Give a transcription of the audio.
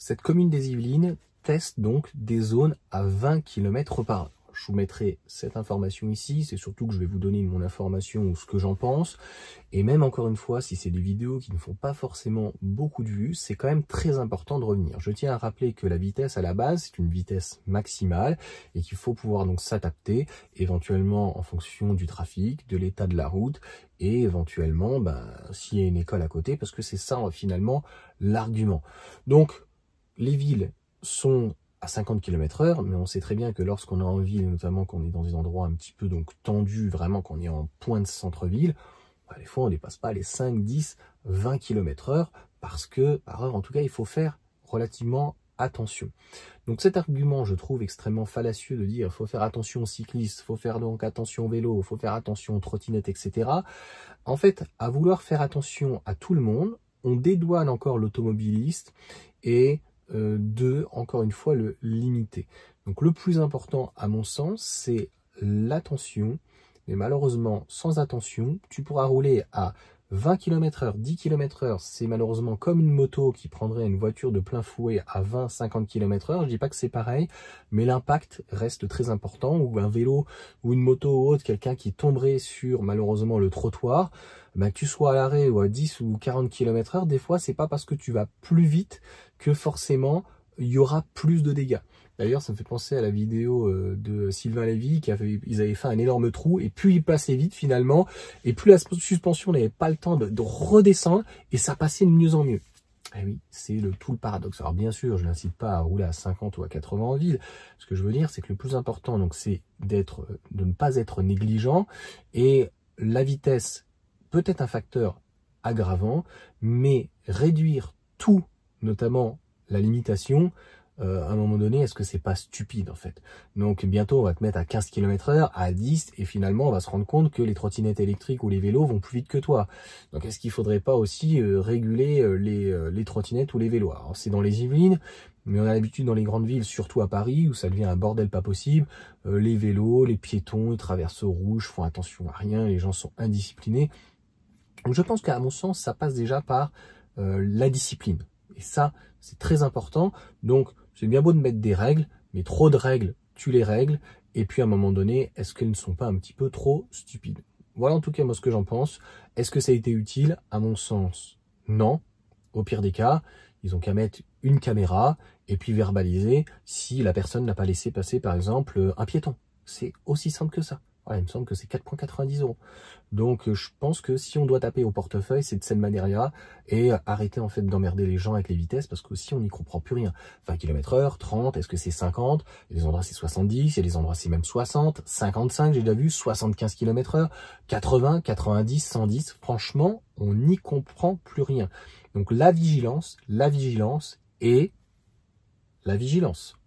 cette commune des Yvelines teste donc des zones à 20 km/h. Je vous mettrai cette information ici, c'est surtout que je vais vous donner mon information ou ce que j'en pense. Et même encore une fois, si c'est des vidéos qui ne font pas forcément beaucoup de vues, c'est quand même très important de revenir. Je tiens à rappeler que la vitesse à la base, c'est une vitesse maximale et qu'il faut pouvoir donc s'adapter éventuellement en fonction du trafic, de l'état de la route et éventuellement s'il y a une école à côté, parce que c'est ça finalement l'argument. Donc les villes sont à 50 km/h, mais on sait très bien que lorsqu'on est en ville, notamment quand on est dans des endroits un petit peu donc tendus, vraiment qu'on est en point de centre-ville, des fois on ne dépasse pas les 5, 10, 20 km/h, parce que, par heure en tout cas, il faut faire relativement attention. Donc cet argument, je trouve extrêmement fallacieux de dire il faut faire attention aux cyclistes, il faut faire donc attention au vélo, il faut faire attention aux trottinettes, etc. En fait, à vouloir faire attention à tout le monde, on dédouane encore l'automobiliste et encore une fois, le limiter. Donc le plus important, à mon sens, c'est l'attention. Mais malheureusement, sans attention, tu pourras rouler à 20 km/h, 10 km/h. C'est malheureusement comme une moto qui prendrait une voiture de plein fouet à 20-50 km/h. Je dis pas que c'est pareil, mais l'impact reste très important. Ou un vélo ou une moto ou autre, quelqu'un qui tomberait sur malheureusement le trottoir, que tu sois à l'arrêt ou à 10 ou 40 km/h, des fois, c'est pas parce que tu vas plus vite que forcément il y aura plus de dégâts. D'ailleurs, ça me fait penser à la vidéo de Sylvain Lévy, ils avaient fait un énorme trou, et plus il passait vite finalement, et plus la suspension n'avait pas le temps de redescendre, et ça passait de mieux en mieux. Et oui, c'est tout le paradoxe. Alors bien sûr, je n'incite pas à rouler à 50 ou à 80 en ville. Ce que je veux dire, c'est que le plus important, donc, c'est de ne pas être négligent, et la vitesse peut être un facteur aggravant, mais réduire tout, notamment la limitation, à un moment donné, est-ce que c'est pas stupide en fait? Donc bientôt on va te mettre à 15 km/h, à 10, et finalement on va se rendre compte que les trottinettes électriques ou les vélos vont plus vite que toi. Donc est-ce qu'il faudrait pas aussi réguler les trottinettes ou les vélos? Alors c'est dans les Yvelines, mais on a l'habitude dans les grandes villes, surtout à Paris, où ça devient un bordel pas possible. Les vélos, les piétons, ils traversent au rouge, font attention à rien, les gens sont indisciplinés. Donc je pense qu'à mon sens, ça passe déjà par la discipline. Et ça, c'est très important. Donc, c'est bien beau de mettre des règles, mais trop de règles, tu les règles. Et puis, à un moment donné, est-ce qu'elles ne sont pas un petit peu trop stupides? Voilà en tout cas moi ce que j'en pense. Est-ce que ça a été utile? À mon sens, non. Au pire des cas, ils ont qu'à mettre une caméra et puis verbaliser si la personne n'a pas laissé passer, par exemple, un piéton. C'est aussi simple que ça. Voilà, il me semble que c'est 4,90 €. Donc je pense que si on doit taper au portefeuille, c'est de cette manière-là, et arrêter en fait d'emmerder les gens avec les vitesses, parce qu'aussi on n'y comprend plus rien. 20 km/h, 30, est-ce que c'est 50? Il y a des endroits c'est 70, il y a des endroits c'est même 60, 55, j'ai déjà vu, 75 km/h, 80, 90, 110, franchement, on n'y comprend plus rien. Donc la vigilance et la vigilance.